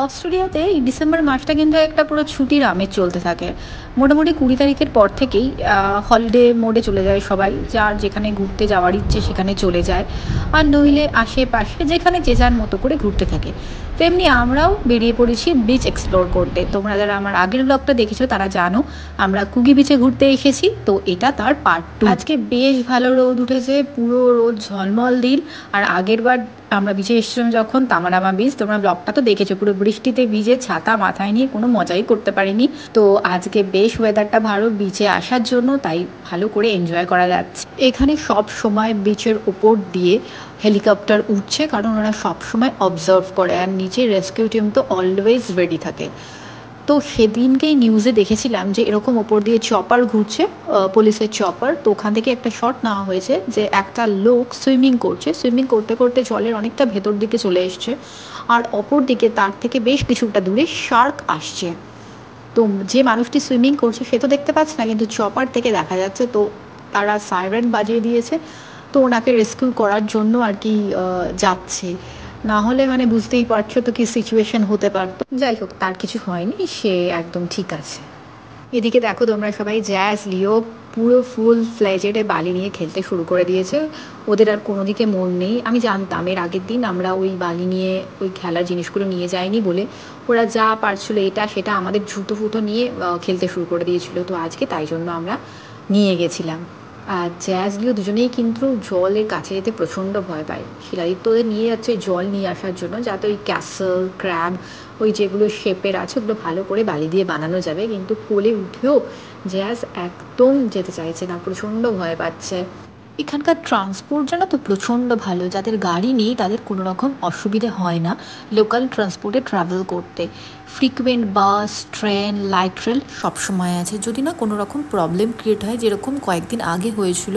অস্ট্রেলিয়াতে এই ডিসেম্বর মাসটা কিন্তু একটা পুরো ছুটির আমেজ চলতে থাকে। মোটামুটি ২০ তারিখের পর থেকেই হলিডে মোডে চলে যায় সবাই। যার যেখানে ঘুরতে যাওয়ার ইচ্ছে সেখানে চলে যায়। আর নইলে আশেপাশে যেখানে যে যার মতো করে ঘুরতে থাকে। তেমনি আমরাও বেরিয়ে পড়েছি বিচ এক্সপ্লোর করতে। তোমরা যারা আমার আগের ব্লগটা দেখেছো তারা জানো আমরা কুগি বিচে ঘুরতে এসেছি। তো এটা তার পার্ট 2। আজকে বেশ ভালো রোদ উঠেছে, পুরো রোদ ঝলমল দিন। আর আগেরবার আমরা বিচে এসেছিলাম যখন তামারামা বিচ, তোমরা ব্লগটা তো দেখেছো, পুরো বৃষ্টিতে ভিজে ছাতা মাথায় নিয়ে কোনো মজাই করতে পারিনি। তো আজকে বেশ ওয়েদারটা ভালো বিচে আসার জন্য, তাই ভালো করে এনজয় করা যাচ্ছে। এখানে সব সময় বিচের উপর দিয়ে হেলিকপ্টার উঠছে, কারণ ওরা সব সময় অবজার্ভ করে, আর নিচে রেস্কিউ টিম তো অলওয়েজ রেডি থাকে। তো সেদিনকেই নিউজে দেখেছিলাম যে এরকম ওপর দিয়ে চপার ঘুরছে, পুলিশের চপার। তো ওখান থেকে একটা শট নেওয়া হয়েছে যে একটা লোক সুইমিং করছে, সুইমিং করতে করতে জলের অনেকটা ভেতর দিকে চলে এসছে, আর অপর দিকে তার থেকে বেশ কিছুটা দূরে শার্ক আসছে। তো যে মানুষটি সুইমিং করছে সে তো দেখতে পাচ্ছে না, কিন্তু চপার থেকে দেখা যাচ্ছে। তো তারা সাইরেন বাজিয়ে দিয়েছে, তো ওনাকে রেস্কিউ করার জন্য আর কি যাচ্ছে। না হলে মানে বুঝতেই পারছো তো কি সিচুয়েশন হতে পারতো। যাই হোক, তার কিছু হয়নি, সে একদম ঠিক আছে। এদিকে দেখো তোমরা সবাই, জ্যাজ, লিও পুরো ফুল ফ্লেজেডে বালি নিয়ে খেলতে শুরু করে দিয়েছে। ওদের আর কোনো দিকে মন নেই। আমি জানতাম এর আগের দিন আমরা ওই বালি নিয়ে ওই খেলার জিনিসগুলো নিয়ে যাইনি বলে ওরা যা পারছিল এটা সেটা আমাদের জুতো ফুতো নিয়ে খেলতে শুরু করে দিয়েছিল। তো আজকে তাই জন্য আমরা নিয়ে গেছিলাম। আর জ্যাজ লিও দুজনেই কিন্তু জলের কাছে যেতে প্রচণ্ড ভয় পায়। শিলাদিত্য ওদের নিয়ে যাচ্ছে জল নিয়ে আসার জন্য, যাতে ওই ক্যাসেল, ক্র্যাব, ওই যেগুলো শেপের আছে ওগুলো ভালো করে বালি দিয়ে বানানো যাবে। কিন্তু কোলে উঠেও জ্যাজ একদম যেতে চাইছে না, প্রচণ্ড ভয় পাচ্ছে। এখানকার ট্রান্সপোর্ট জানো তো প্রচণ্ড ভালো, যাদের গাড়ি নেই তাদের কোনো রকম অসুবিধে হয় না লোকাল ট্রান্সপোর্টে ট্রাভেল করতে। ফ্রিকুয়েন্ট বাস, ট্রেন, লাইট রেল সবসময় আছে, যদি না কোনো রকম প্রবলেম ক্রিয়েট হয়, যেরকম কয়েকদিন আগে হয়েছিল,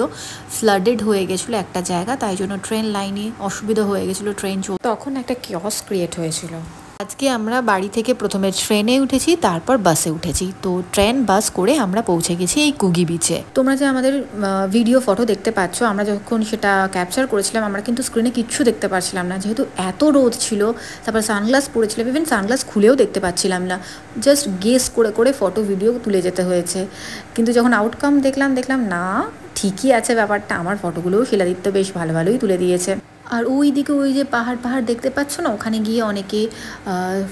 ফ্লাডেড হয়ে গেছিলো একটা জায়গা, তাই জন্য ট্রেন লাইনে অসুবিধা হয়ে গেছিলো, ট্রেন তখন একটা কিয়স ক্রিয়েট হয়েছিল। আজকে আমরা বাড়ি থেকে প্রথমে ট্রেনে উঠেছি, তারপর বাসে উঠেছি। তো ট্রেন বাস করে আমরা পৌঁছে গেছি এই কুগি বিচে। তোমরা যে আমাদের ভিডিও ফটো দেখতে পাচ্ছ, আমরা যখন সেটা ক্যাপচার করেছিলাম আমরা কিন্তু স্ক্রিনে কিচ্ছু দেখতে পাচ্ছিলাম না, যেহেতু এত রোদ ছিল। তারপর সানগ্লাস পরেছিলাম, ইভেন সানগ্লাস খুলেও দেখতে পাচ্ছিলাম না, জাস্ট গেস করে করে ফটো ভিডিও তুলে যেতে হয়েছে। কিন্তু যখন আউটকাম দেখলাম না, ঠিকই আছে ব্যাপারটা। আমার ফটোগুলোও শিলাদিত্য বেশ ভালো ভালোই তুলে দিয়েছে। আর ওই দিকে ওই যে পাহাড় দেখতে পাচ্ছ না, ওখানে গিয়ে অনেকে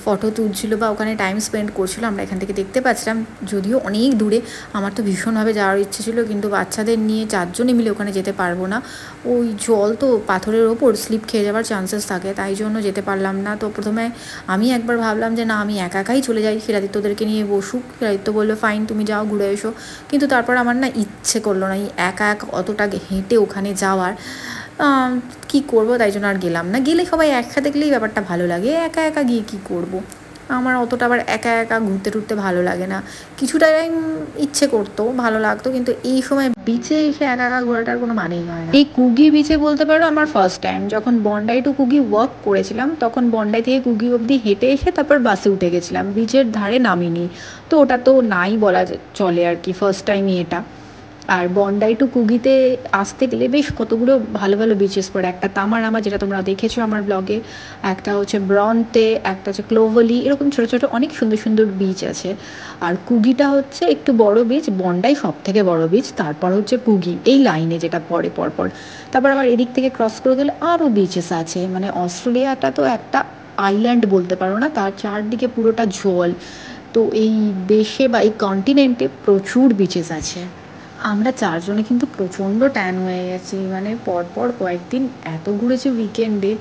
ফটো তুলছিল বা ওখানে টাইম স্পেন্ড করছিল, আমরা এখান থেকে দেখতে পাচ্ছিলাম। যদিও অনেক দূরে, আমার তো ভীষণভাবে যাওয়ার ইচ্ছে ছিল, কিন্তু বাচ্চাদের নিয়ে 4 জনে মিলে ওখানে যেতে পারবো না। ওই জল তো পাথরের ওপর স্লিপ খেয়ে যাওয়ার চান্সেস থাকে, তাই জন্য যেতে পারলাম না। তো প্রথমে আমি একবার ভাবলাম যে না, আমি একাই চলে যাই, শিলাদিত্যদেরকে নিয়ে বসুক। শিলাদিত্য বললো ফাইন, তুমি যাও ঘুরে এসো। কিন্তু তারপর আমার না ইচ্ছে করলো না এই একা অতটা হেঁটে ওখানে যাওয়ার। কি করব, তাই জন্য আর গেলাম না। গেলে সবাই একসাথে গেলেই ব্যাপারটা ভালো লাগে, একা একা গিয়ে কি করব। আমার অতটা আবার একা একা ঘুরতে টুরতে ভালো লাগে না। কিছুটা টাইম ইচ্ছে করতো, ভালো লাগতো, কিন্তু এই সময় বিচে এসে একা একা ঘোরাটার কোনো মানেই হয় না। এই কুগি বিচে বলতে পারো আমার ফার্স্ট টাইম। যখন বন্ডাই টু কুগি ওয়াক করেছিলাম, তখন বন্ডাই থেকে কুগি অবধি হেঁটে এসে তারপর বাসে উঠে গেছিলাম, বিচের ধারে নামিনি। তো ওটা তো নাই বলা চলে আর কি, ফার্স্ট টাইমই এটা। আর বন্ডাই টু কুগিতে আসতে গেলে বেশ কতগুলো ভালো ভালো বিচেস পড়ে। একটা তামারামা, যেটা তোমরা দেখেছো আমার ব্লগে, একটা হচ্ছে ব্রন্টে, একটা হচ্ছে ক্লোভালি, এরকম ছোটো ছোটো অনেক সুন্দর সুন্দর বিচ আছে। আর কুগিটা হচ্ছে একটু বড় বিচ, বন্ডাই সব থেকে বড় বিচ, তারপর হচ্ছে কুগি, এই লাইনে যেটা পড়ে পরপর। তারপর আবার এদিক থেকে ক্রস করে গেলে আরও বিচেস আছে। মানে অস্ট্রেলিয়াটা তো একটা আইল্যান্ড বলতে পারো না, তার চারদিকে পুরোটা জল। তো এই দেশে বা এই কন্টিনেন্টে প্রচুর বিচেস আছে। আমরা 4 জনে কিন্তু প্রচণ্ড ট্যান হয়ে গেছি, মানে পরপর কয়েকদিন এত ঘুরেছি উইকেন্ডে,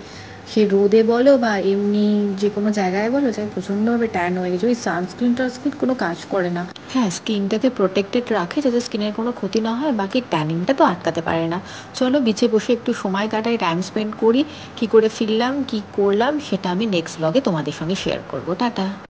সে রোদে বলো বা এমনি যে কোনো জায়গায় বলো, যাই প্রচণ্ডভাবে ট্যান হয়ে গেছে। ওই সানস্ক্রিন টানস্ক্রিন কোনো কাজ করে না। হ্যাঁ, স্কিনটাকে প্রোটেক্টেড রাখে যাতে স্কিনের কোনো ক্ষতি না হয়, বাকি ট্যানিংটা তো আটকাতে পারে না। চলো বিচে বসে একটু সময় কাটাই, টাইম স্পেন্ড করি। কী করে ফিরলাম, কী করলাম সেটা আমি নেক্সট ব্লগে তোমাদের সঙ্গে শেয়ার করবো। টাটা।